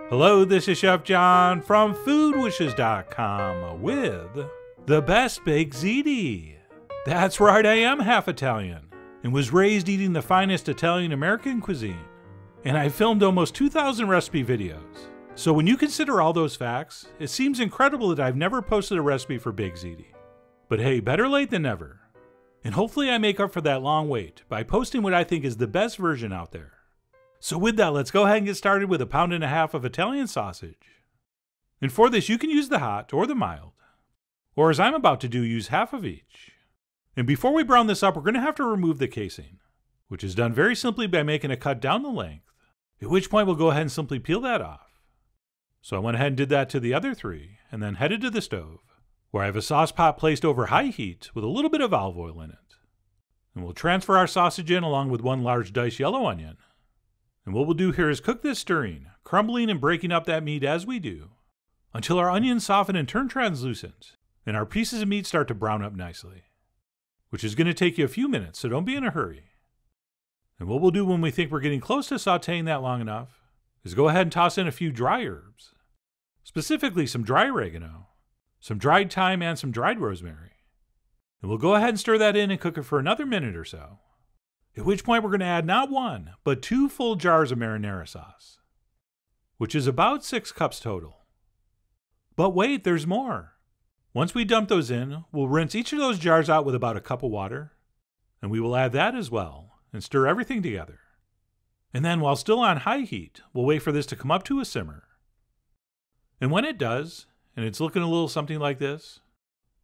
Hello, this is Chef John from foodwishes.com with the best Baked Ziti. That's right, I am half Italian and was raised eating the finest Italian-American cuisine. And I filmed almost 2,000 recipe videos. So when you consider all those facts, it seems incredible that I've never posted a recipe for Baked Ziti. But hey, better late than never. And hopefully I make up for that long wait by posting what I think is the best version out there. So with that, let's go ahead and get started with 1.5 pounds of Italian sausage. And for this, you can use the hot or the mild. Or as I'm about to do, use half of each. And before we brown this up, we're going to have to remove the casing, which is done very simply by making a cut down the length, at which point we'll go ahead and simply peel that off. So I went ahead and did that to the other three, and then headed to the stove, where I have a sauce pot placed over high heat with a little bit of olive oil in it. And we'll transfer our sausage in along with 1 large diced yellow onion. And what we'll do here is cook this stirring, crumbling and breaking up that meat as we do, until our onions soften and turn translucent, and our pieces of meat start to brown up nicely, which is going to take you a few minutes, so don't be in a hurry. And what we'll do when we think we're getting close to sauteing that long enough is go ahead and toss in a few dry herbs, specifically some dry oregano, some dried thyme, and some dried rosemary. And we'll go ahead and stir that in and cook it for another minute or so. At which point we're going to add not 1, but 2 full jars of marinara sauce, which is about 6 cups total. But wait, there's more. Once we dump those in, we'll rinse each of those jars out with about 1 cup of water, and we will add that as well, and stir everything together. And then while still on high heat, we'll wait for this to come up to a simmer. And when it does, and it's looking a little something like this,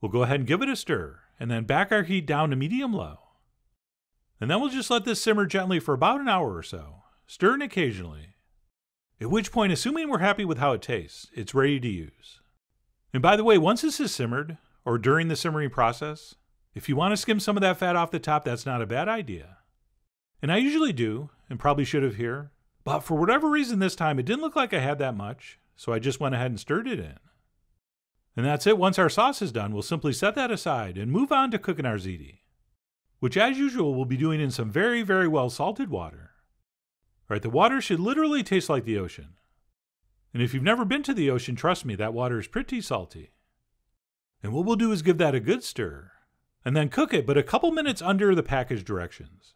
we'll go ahead and give it a stir, and then back our heat down to medium-low. And then we'll just let this simmer gently for about an hour or so, stirring occasionally. At which point, assuming we're happy with how it tastes, it's ready to use. And by the way, once this is simmered, or during the simmering process, if you want to skim some of that fat off the top, that's not a bad idea. And I usually do, and probably should have here, but for whatever reason this time it didn't look like I had that much, so I just went ahead and stirred it in. And that's it. Once our sauce is done, we'll simply set that aside and move on to cooking our ziti, which as usual we'll be doing in some very, very well salted water. Right, the water should literally taste like the ocean. And if you've never been to the ocean, trust me, that water is pretty salty. And what we'll do is give that a good stir, and then cook it, but a couple minutes under the package directions.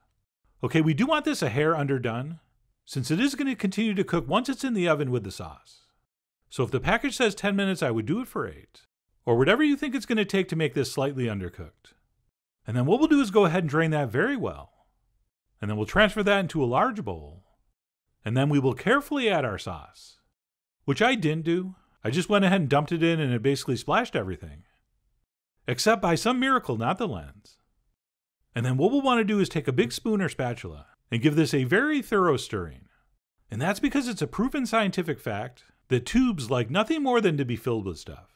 Okay, we do want this a hair underdone, since it is going to continue to cook once it's in the oven with the sauce. So if the package says 10 minutes, I would do it for 8, or whatever you think it's going to take to make this slightly undercooked. And then what we'll do is go ahead and drain that very well. And then we'll transfer that into a large bowl. And then we will carefully add our sauce, which I didn't do. I just went ahead and dumped it in and it basically splashed everything. Except by some miracle, not the lens. And then what we'll want to do is take a big spoon or spatula and give this a very thorough stirring. And that's because it's a proven scientific fact that tubes like nothing more than to be filled with stuff.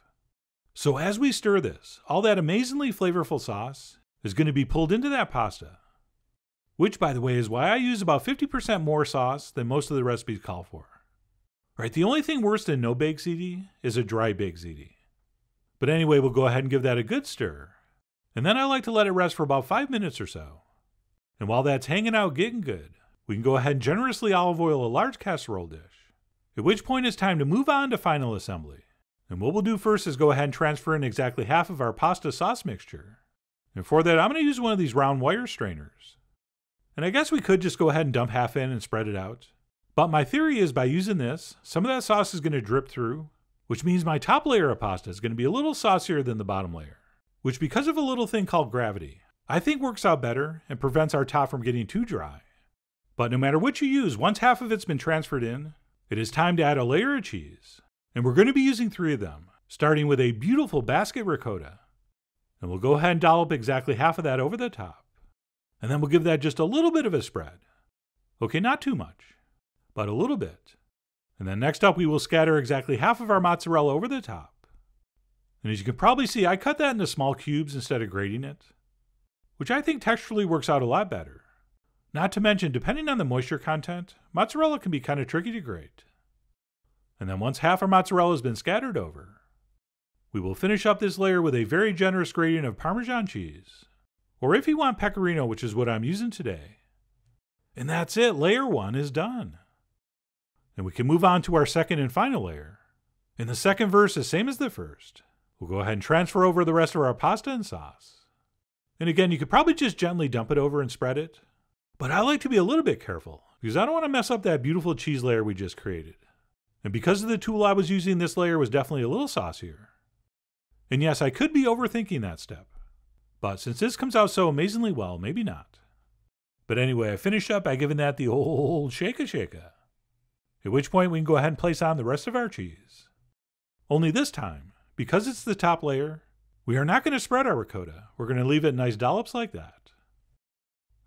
So as we stir this, all that amazingly flavorful sauce is going to be pulled into that pasta, which, by the way, is why I use about 50% more sauce than most of the recipes call for. Right, the only thing worse than no baked ziti is a dry baked ziti. But anyway, we'll go ahead and give that a good stir, and then I like to let it rest for about 5 minutes or so. And while that's hanging out getting good, we can go ahead and generously olive oil a large casserole dish, at which point it's time to move on to final assembly. And what we'll do first is go ahead and transfer in exactly half of our pasta sauce mixture. And for that, I'm going to use one of these round wire strainers. And I guess we could just go ahead and dump half in and spread it out. But my theory is by using this, some of that sauce is going to drip through, which means my top layer of pasta is going to be a little saucier than the bottom layer, which because of a little thing called gravity, I think works out better and prevents our top from getting too dry. But no matter what you use, once half of it's been transferred in, it is time to add a layer of cheese. And we're going to be using 3 of them, starting with a beautiful basket ricotta. And we'll go ahead and dollop exactly half of that over the top. And then we'll give that just a little bit of a spread. Okay, not too much, but a little bit. And then next up, we will scatter exactly half of our mozzarella over the top. And as you can probably see, I cut that into small cubes instead of grating it, which I think texturally works out a lot better. Not to mention, depending on the moisture content, mozzarella can be kind of tricky to grate. And then once half our mozzarella has been scattered over, we will finish up this layer with a very generous grating of Parmesan cheese, or if you want pecorino, which is what I'm using today. And that's it, layer 1 is done. And we can move on to our second and final layer. In the second verse is same as the first. We'll go ahead and transfer over the rest of our pasta and sauce. And again, you could probably just gently dump it over and spread it. But I like to be a little bit careful because I don't want to mess up that beautiful cheese layer we just created. And because of the tool I was using, this layer was definitely a little saucier. And yes, I could be overthinking that step. But since this comes out so amazingly well, maybe not. But anyway, I finished up by giving that the old shaka. At which point we can go ahead and place on the rest of our cheese. Only this time, because it's the top layer, we are not going to spread our ricotta. We're going to leave it in nice dollops like that.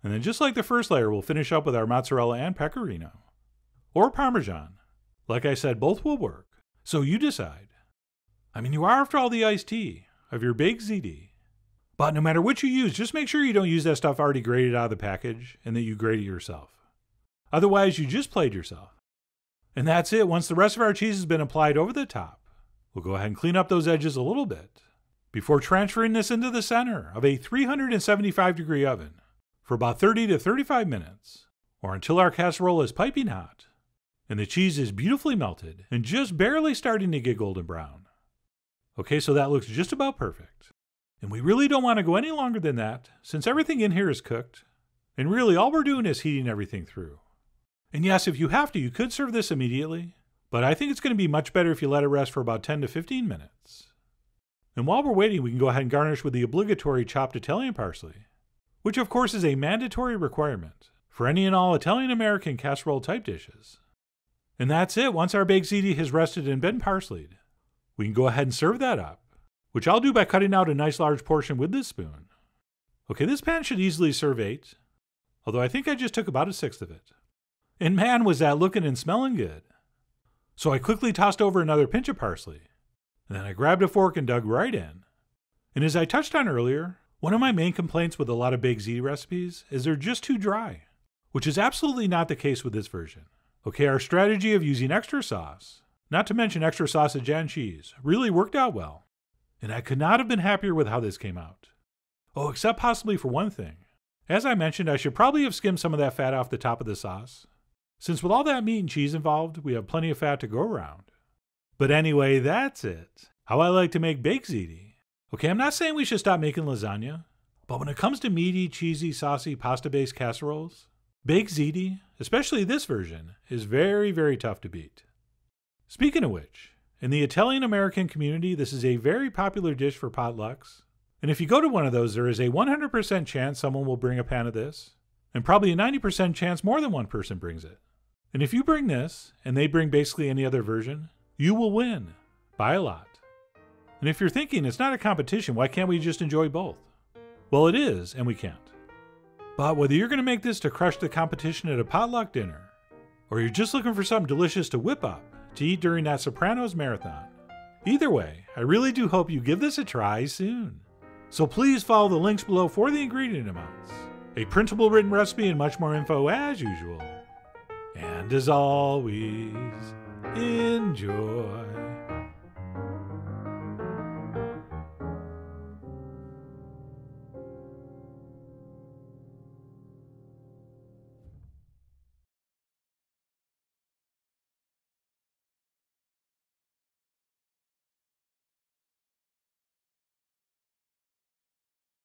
And then just like the first layer, we'll finish up with our mozzarella and pecorino. Or Parmesan. Like I said, both will work. So you decide. I mean, you are after all the iced tea of your Baked Ziti. But no matter what you use, just make sure you don't use that stuff already grated out of the package and that you grate it yourself. Otherwise, you just played yourself. And that's it. Once the rest of our cheese has been applied over the top, we'll go ahead and clean up those edges a little bit before transferring this into the center of a 375-degree oven for about 30 to 35 minutes, or until our casserole is piping hot and the cheese is beautifully melted and just barely starting to get golden brown. Okay, so that looks just about perfect. And we really don't want to go any longer than that, since everything in here is cooked, and really all we're doing is heating everything through. And yes, if you have to, you could serve this immediately, but I think it's going to be much better if you let it rest for about 10 to 15 minutes. And while we're waiting, we can go ahead and garnish with the obligatory chopped Italian parsley, which of course is a mandatory requirement for any and all Italian-American casserole type dishes. And that's it. Once our Baked Ziti has rested and been parsleyed, we can go ahead and serve that up, which I'll do by cutting out a nice large portion with this spoon. Okay, this pan should easily serve 8, although I think I just took about a 1/6 of it. And man, was that looking and smelling good. So I quickly tossed over another pinch of parsley, and then I grabbed a fork and dug right in. And as I touched on earlier, one of my main complaints with a lot of Baked Ziti recipes is they're just too dry, which is absolutely not the case with this version. Okay, our strategy of using extra sauce, not to mention extra sausage and cheese, really worked out well. And I could not have been happier with how this came out. Oh, except possibly for one thing. As I mentioned, I should probably have skimmed some of that fat off the top of the sauce, since with all that meat and cheese involved, we have plenty of fat to go around. But anyway, that's it. How I like to make Baked Ziti. Okay, I'm not saying we should stop making lasagna, but when it comes to meaty, cheesy, saucy, pasta-based casseroles, Baked Ziti, especially this version, is very, very tough to beat. Speaking of which, in the Italian-American community, this is a very popular dish for potlucks. And if you go to one of those, there is a 100% chance someone will bring a pan of this, and probably a 90% chance more than one person brings it. And if you bring this, and they bring basically any other version, you will win, by a lot. And if you're thinking it's not a competition, why can't we just enjoy both? Well, it is, and we can't. But whether you're going to make this to crush the competition at a potluck dinner, or you're just looking for something delicious to whip up to eat during that Sopranos marathon, either way, I really do hope you give this a try soon. So please follow the links below for the ingredient amounts, a printable written recipe, and much more info as usual. And as always, enjoy.